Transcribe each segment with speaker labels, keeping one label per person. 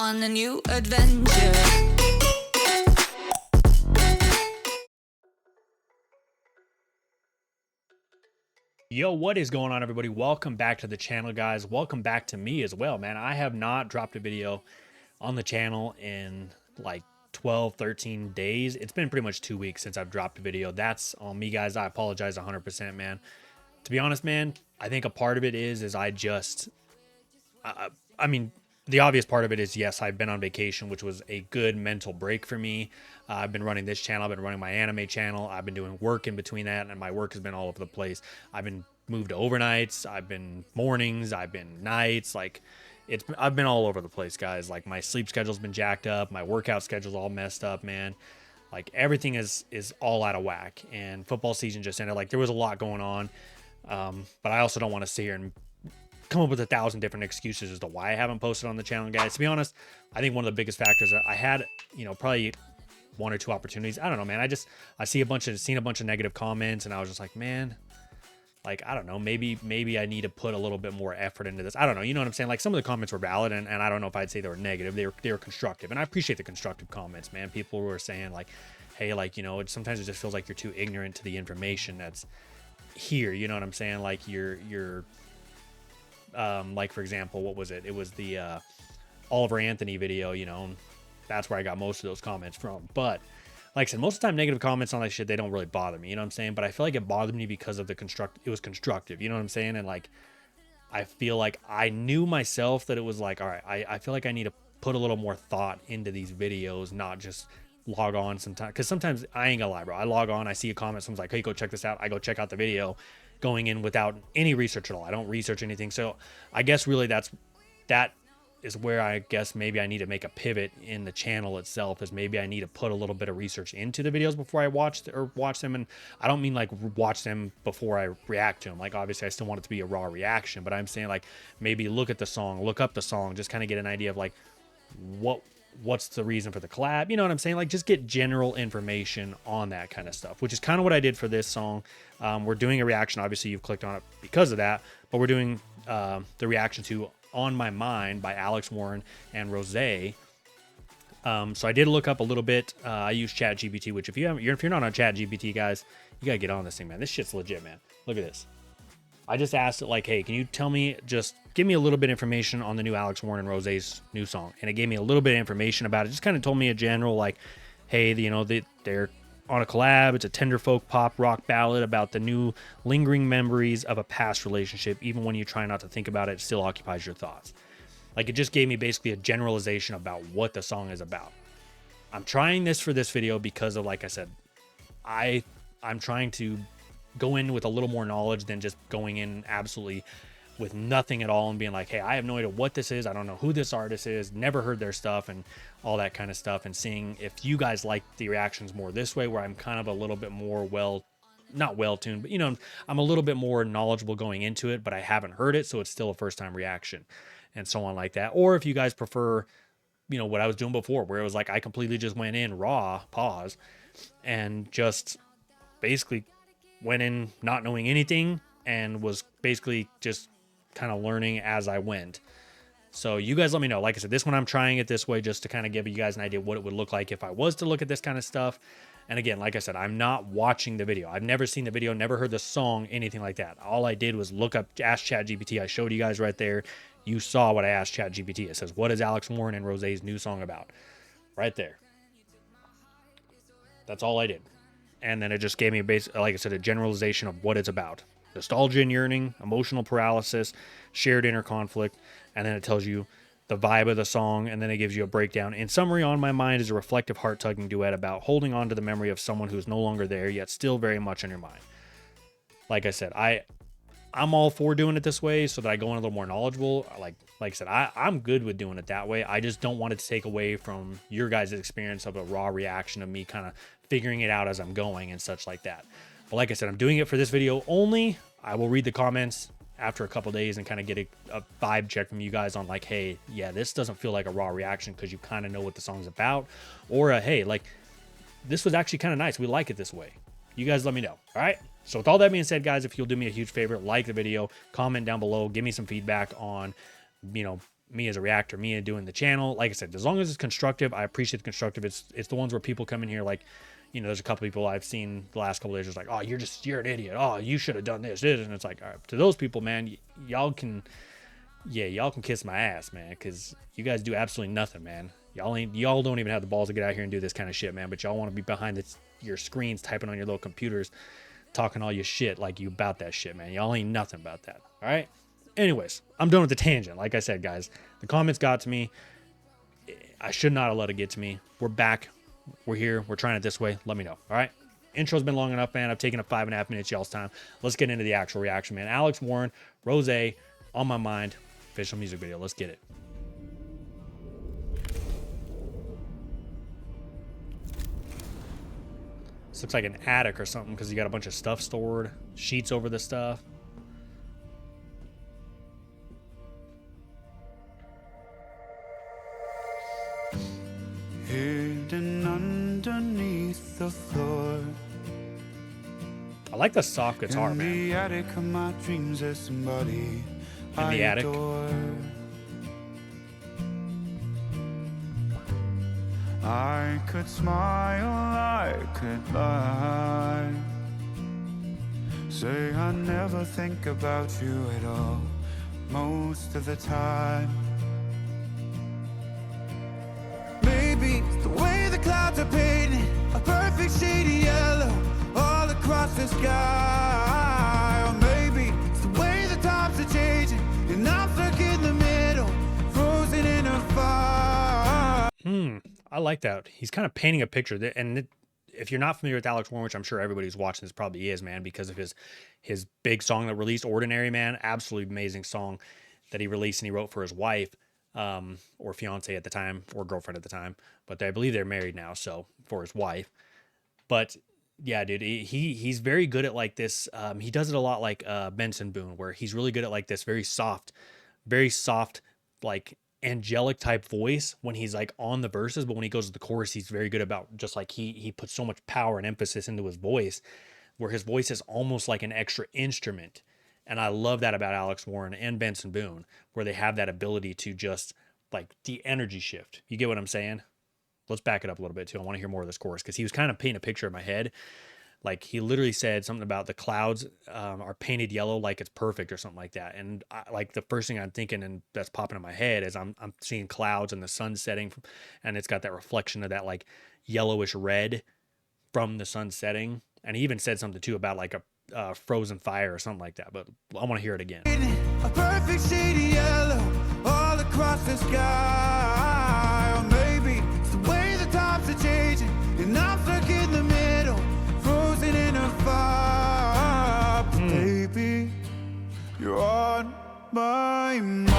Speaker 1: on a new adventure.
Speaker 2: Yo, what is going on, everybody? Welcome back to the channel, guys. Welcome back to me as well, man. I have not dropped a video on the channel in like 12, 13 days. It's been pretty much 2 weeks since I've dropped a video. That's on me, guys. I apologize 100%, man. To be honest, man, I think a part of it is I mean, the obvious part of it is, yes, I've been on vacation, which was a good mental break for me. I've been running this channel. I've been running my anime channel. I've been doing work in between that, and my work has been all over the place. I've been moved to overnights. I've been mornings. I've been nights. I've been all over the place, guys. Like, my sleep schedule's been jacked up. My workout schedule's all messed up, man. Like, everything is all out of whack. And football season just ended. Like, there was a lot going on. But I also don't want to sit here and come up with 1,000 different excuses as to why I haven't posted on the channel, guys. To be honest, I think one of the biggest factors that I had, probably 1 or 2 opportunities. I don't know, man. I seen a bunch of negative comments, and I was just like, man, like, I don't know, maybe I need to put a little bit more effort into this. I don't know. You know what I'm saying? Like, some of the comments were valid, and I don't know if I'd say they were negative. They were constructive, and I appreciate the constructive comments, man. People were saying like, hey, like, sometimes it just feels like you're too ignorant to the information that's here. You know what I'm saying? Like, you're like, for example, what was it? It was the Oliver Anthony video, that's where I got most of those comments from. But like I said, most of the time, negative comments on that shit, they don't really bother me, you know what I'm saying? But I feel like it bothered me because of it was constructive, you know what I'm saying? And like, I feel like I knew myself that it was like, all right, I feel like I need to put a little more thought into these videos, not just log on sometimes. Because sometimes, I ain't gonna lie, bro, I log on, I see a comment, someone's like, hey, go check this out. I go check out the video, going in without any research at all. I don't research anything. So I guess really that is where I guess maybe I need to make a pivot in the channel itself, is maybe I need to put a little bit of research into the videos before I watch them. And I don't mean like watch them before I react to them. Like, obviously I still want it to be a raw reaction, but I'm saying like, maybe look at the song, look up the song, just kind of get an idea of like what's the reason for the collab, you know what I'm saying? Like, just get general information on that kind of stuff, which is kind of what I did for this song. We're doing a reaction. Obviously you've clicked on it because of that, but we're doing the reaction to On My Mind by Alex Warren and ROSÉ. So I did look up a little bit. I use ChatGPT, which if you're not on ChatGPT, guys, you gotta get on this thing, man. This shit's legit, man. Look at this. I just asked it like, hey, can you tell me, just give me a little bit of information on the new Alex Warren and ROSÉ's new song? And it gave me a little bit of information about it. Just kind of told me a general, like, hey, they're on a collab. It's a tender folk pop rock ballad about the new lingering memories of a past relationship. Even when you try not to think about it, it still occupies your thoughts. Like, it just gave me basically a generalization about what the song is about. I'm trying this for this video because of, like I said, I'm trying to go in with a little more knowledge than just going in absolutely with nothing at all and being like, hey, I have no idea what this is. I don't know who this artist is. Never heard their stuff and all that kind of stuff. And seeing if you guys like the reactions more this way, where I'm kind of a little bit more not well-tuned, but I'm a little bit more knowledgeable going into it, but I haven't heard it. So it's still a first-time reaction and so on like that. Or if you guys prefer, what I was doing before, where it was like, I completely just went in raw, pause, and just basically went in not knowing anything and was basically just kind of learning as I went. So you guys let me know. Like I said, this one I'm trying it this way just to kind of give you guys an idea what it would look like if I was to look at this kind of stuff. And again, like I said, I'm not watching the video. I've never seen the video, never heard the song, anything like that. All I did was look up, ask ChatGPT. I showed you guys right there. You saw what I asked ChatGPT. It says, what is Alex Warren and ROSÉ's new song about? Right there. That's all I did. And then it just gave me, like I said, a generalization of what it's about. Nostalgia and yearning, emotional paralysis, shared inner conflict. And then it tells you the vibe of the song, and then it gives you a breakdown. In summary, On My Mind is a reflective, heart-tugging duet about holding on to the memory of someone who is no longer there, yet still very much on your mind. Like I said, I'm all for doing it this way so that I go in a little more knowledgeable. Like I said, I'm good with doing it that way. I just don't want it to take away from your guys' experience of a raw reaction of me kind of figuring it out as I'm going and such like that. But like I said, I'm doing it for this video only. I will read the comments after a couple days and kind of get a vibe check from you guys on like, hey, yeah, this doesn't feel like a raw reaction because you kind of know what the song's about. Or hey, like, this was actually kind of nice. We like it this way. You guys let me know. All right. So with all that being said, guys, if you'll do me a huge favor, like the video, comment down below, give me some feedback on, me as a reactor, me doing the channel. Like I said, as long as it's constructive, I appreciate the constructive. It's the ones where people come in here like, you know, there's a couple people I've seen the last couple of days just like, oh, you're an idiot. Oh, you should have done this. And it's like, all right, to those people, man, y'all can kiss my ass, man, because you guys do absolutely nothing, man. Y'all don't even have the balls to get out here and do this kind of shit, man. But y'all want to be behind your screens, typing on your little computers, talking all your shit like you about that shit, man. Y'all ain't nothing about that. All right. Anyways, I'm done with the tangent. Like I said, guys, the comments got to me. I should not have let it get to me. We're back. We're here. We're trying it this way. Let me know. All right. Intro's been long enough, man. I've taken up 5.5 minutes y'all's time. Let's get into the actual reaction, man. Alex Warren, ROSÉ, On My Mind, official music video. Let's get it. This looks like an attic or something because you got a bunch of stuff stored, sheets over the stuff.
Speaker 3: Hidden underneath the floor.
Speaker 2: I like the soft guitar, man.
Speaker 3: In the attic of my dreams, there's somebody
Speaker 2: In the attic.
Speaker 3: I could smile, I could lie, say I never think about you at all, most of the time. Maybe it's the way the clouds are painted, a perfect shade of yellow all across the sky. Or maybe it's the way the times are changing and I'm stuck in the middle, frozen in a fire.
Speaker 2: I like that. He's kind of painting a picture. And if you're not familiar with Alex Warren, which I'm sure everybody who's watching this probably is, man, because of his big song that released, Ordinary, man, absolutely amazing song that he released and he wrote for his wife, or fiance at the time, or girlfriend at the time. But I believe they're married now, so for his wife. But yeah, dude, he's very good at like this. He does it a lot like Benson Boone, where he's really good at like this very soft, like angelic type voice when he's like on the verses, but when he goes to the chorus, he's very good about just like he puts so much power and emphasis into his voice, where his voice is almost like an extra instrument. And I love that about Alex Warren and Benson Boone, where they have that ability to just like the energy shift. You get what I'm saying? Let's back it up a little bit too. I want to hear more of this chorus because he was kind of painting a picture in my head. Like he literally said something about the clouds are painted yellow like it's perfect or something like that. And like the first thing I'm thinking and that's popping in my head is I'm seeing clouds and the sun setting, and it's got that reflection of that like yellowish red from the sun setting. And he even said something too about like a frozen fire or something like that. But I want to hear it again.
Speaker 3: A perfect shade of yellow all across the sky. Or maybe it's the way the times are changing and I'm stuck in the middle, frozen in a fire. Baby, you're on my mind.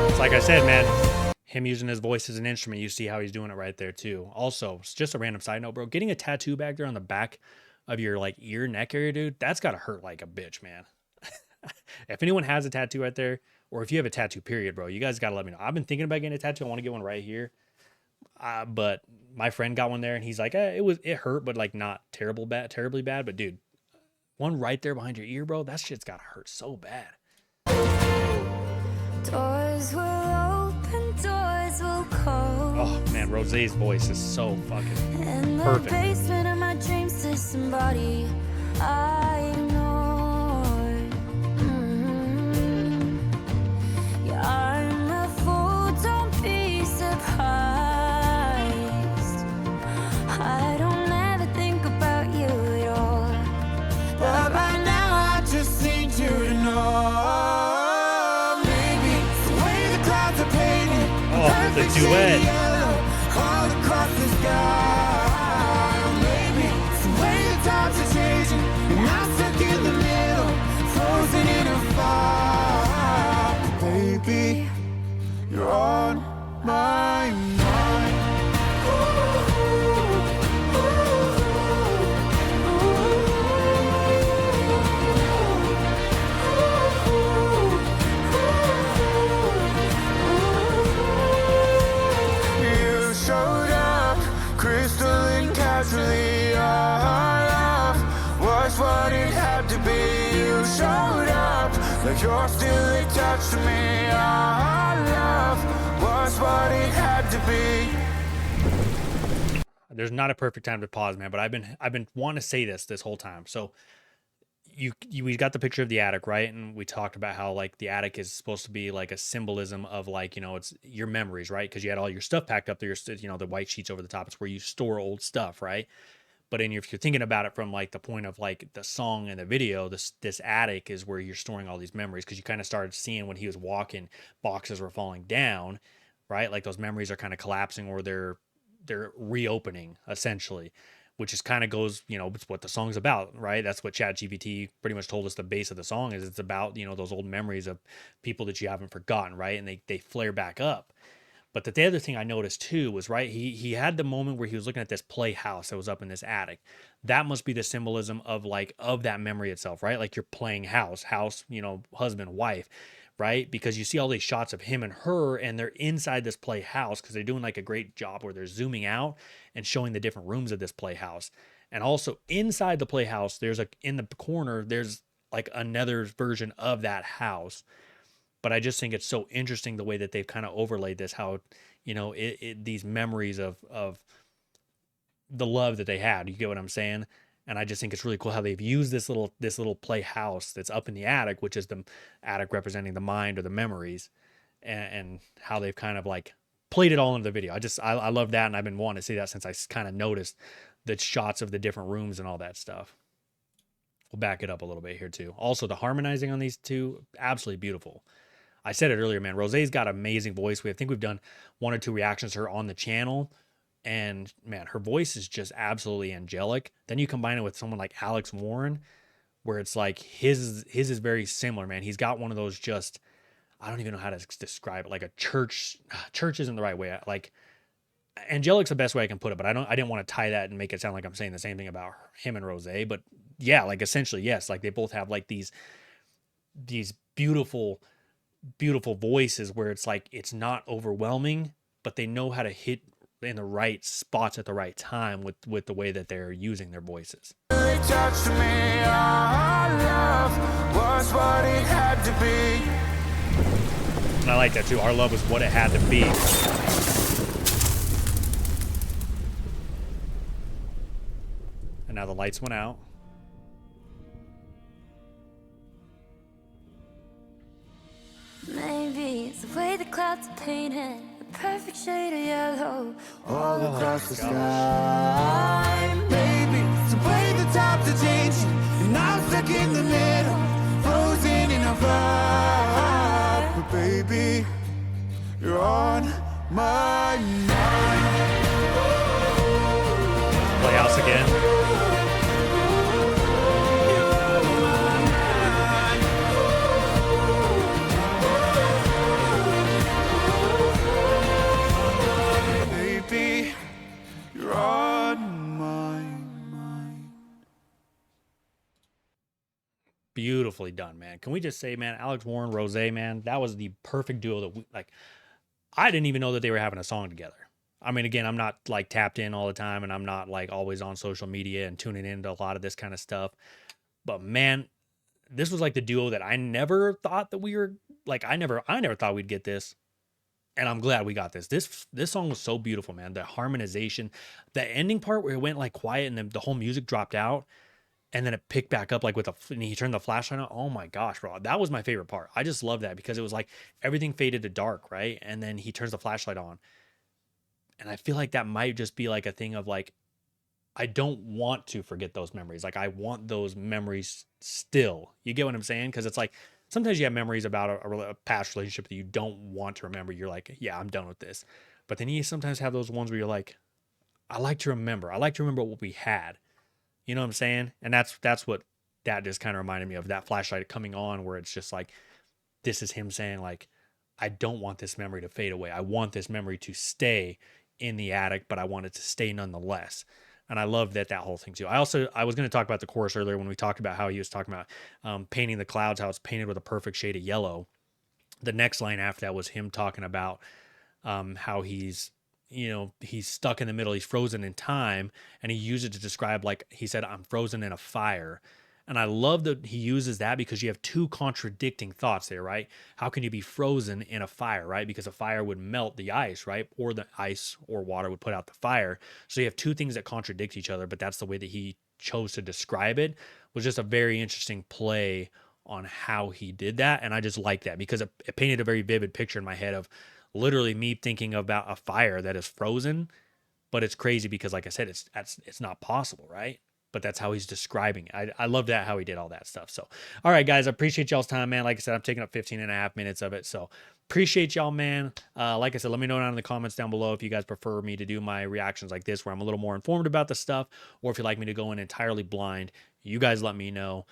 Speaker 2: It's like I said, man, him using his voice as an instrument, you see how he's doing it right there too. Also, just a random side note, bro, getting a tattoo back there on the back of your like ear, neck area, dude, that's gotta hurt like a bitch, man. If anyone has a tattoo right there, or if you have a tattoo period, bro, you guys gotta let me know. I've been thinking about getting a tattoo. I want to get one right here, but my friend got one there and he's like, it hurt, but like not terribly bad. But dude, one right there behind your ear, bro, that shit's gotta hurt so bad.
Speaker 4: Doors will open, doors will close.
Speaker 2: Oh man, Rosé's voice is so fucking
Speaker 4: In the
Speaker 2: perfect.
Speaker 4: basement of my dreams, there's somebody I ignored. Yeah, I'm a fool, don't be surprised. I don't ever think about you at all.
Speaker 3: But right now I just need you to know.
Speaker 2: Oh, the duet.
Speaker 3: All across the sky. Maybe it's the way the times are changing and I'm stuck in the middle, frozen in a fire. Baby, you're on my mind. naturally. Our love was what it had to be. You showed up like you're still attached to me. Our love was what it had to be.
Speaker 2: There's not a perfect time to pause, man, but I've been wanting to say this whole time. So we got the picture of the attic, right? And we talked about how like the attic is supposed to be like a symbolism of like, you know, it's your memories, right? Because you had all your stuff packed up there, you know, the white sheets over the top. It's where you store old stuff, right? But if you're thinking about it from like the point of like the song and the video, this attic is where you're storing all these memories, because you kind of started seeing when he was walking, boxes were falling down, right? Like those memories are kind of collapsing, or they're reopening essentially, which is kind of goes, you know, it's what the song's about, right? That's what ChatGPT pretty much told us the base of the song is. It's about, you know, those old memories of people that you haven't forgotten, right? And they flare back up. But the other thing I noticed too was, right, he had the moment where he was looking at this playhouse that was up in this attic. That must be the symbolism of like of that memory itself, right? Like you're playing house, you know, husband, wife, right? Because you see all these shots of him and her, and they're inside this playhouse because they're doing like a great job where they're zooming out and showing the different rooms of this playhouse. And also inside the playhouse, there's in the corner, there's like another version of that house. But I just think it's so interesting the way that they've kind of overlaid this, how, you know, these memories of the love that they had. You get what I'm saying? And I just think it's really cool how they've used this little playhouse that's up in the attic, which is the attic representing the mind or the memories, and how they've kind of like played it all into the video. I love that, and I've been wanting to see that since I kind of noticed the shots of the different rooms and all that stuff. We'll back it up a little bit here too. Also, the harmonizing on these two, absolutely beautiful. I said it earlier, man. Rosé's got amazing voice. I think we've done 1 or 2 reactions to her on the channel, and man, her voice is just absolutely angelic. Then you combine it with someone like Alex Warren, where it's like his is very similar, man. He's got one of those, just, I don't even know how to describe it, like a church isn't the right way. Like angelic's the best way I can put it, but I didn't want to tie that and make it sound like I'm saying the same thing about him and Rosé. But yeah, like essentially, yes, like they both have like these beautiful voices where it's like it's not overwhelming, but they know how to hit in the right spots at the right time with the way that they're using their voices. And I like that too. Our love was what it had to be. And now the lights went out.
Speaker 4: Maybe it's the way the clouds are painted, the perfect shade of yellow
Speaker 3: all across the sky. Maybe it's the way the times are changing, and I'm stuck in the middle, frozen in a vibe. But baby, you're on my mind.
Speaker 2: Playhouse again. Beautifully done, man. Can we just say, man, Alex Warren, Rosé, man, that was the perfect duo that I didn't even know that they were having a song together. I mean, again, I'm not like tapped in all the time, and I'm not like always on social media and tuning into a lot of this kind of stuff. But man, this was like the duo that I never thought that we were like, I never thought we'd get this. And I'm glad we got this. This song was so beautiful, man. The harmonization, the ending part where it went like quiet and then the whole music dropped out, and then it picked back up like and he turned the flashlight on. Oh my gosh, bro. That was my favorite part. I just love that because it was like everything faded to dark, right? And then he turns the flashlight on. And I feel like that might just be like a thing of like, I don't want to forget those memories. Like I want those memories still. You get what I'm saying? Because it's like, sometimes you have memories about a past relationship that you don't want to remember. You're like, yeah, I'm done with this. But then you sometimes have those ones where you're like, I like to remember. I like to remember what we had. You know what I'm saying? And that's what that just kind of reminded me of, that flashlight coming on, where it's just like, this is him saying like, I don't want this memory to fade away. I want this memory to stay in the attic, but I want it to stay nonetheless. And I love that whole thing too. I was going to talk about the chorus earlier when we talked about how he was talking about painting the clouds, how it's painted with a perfect shade of yellow. The next line after that was him talking about how he's he's stuck in the middle, he's frozen in time, and he used it to describe, like he said, I'm frozen in a fire. And I love that he uses that because you have two contradicting thoughts there, right? How can you be frozen in a fire, right? Because a fire would melt the ice, right? Or the ice or water would put out the fire. So you have two things that contradict each other, but that's the way that he chose to describe it. Was just a very interesting play on how he did that. And I just like that because it painted a very vivid picture in my head of literally me thinking about a fire that is frozen, but it's crazy because, like I said, it's not possible, right? But that's how he's describing it. I love that, how he did all that stuff. So, all right, guys, I appreciate y'all's time, man. Like I said, I'm taking up 15 and a half minutes of it. So appreciate y'all, man. Like I said, let me know down in the comments down below if you guys prefer me to do my reactions like this, where I'm a little more informed about the stuff, or if you'd like me to go in entirely blind. You guys let me know.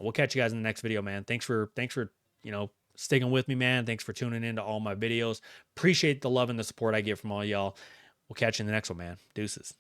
Speaker 2: We'll catch you guys in the next video, man. Thanks for, sticking with me, man. Thanks for tuning in to all my videos. Appreciate the love and the support I get from all y'all. We'll catch you in the next one, man. Deuces.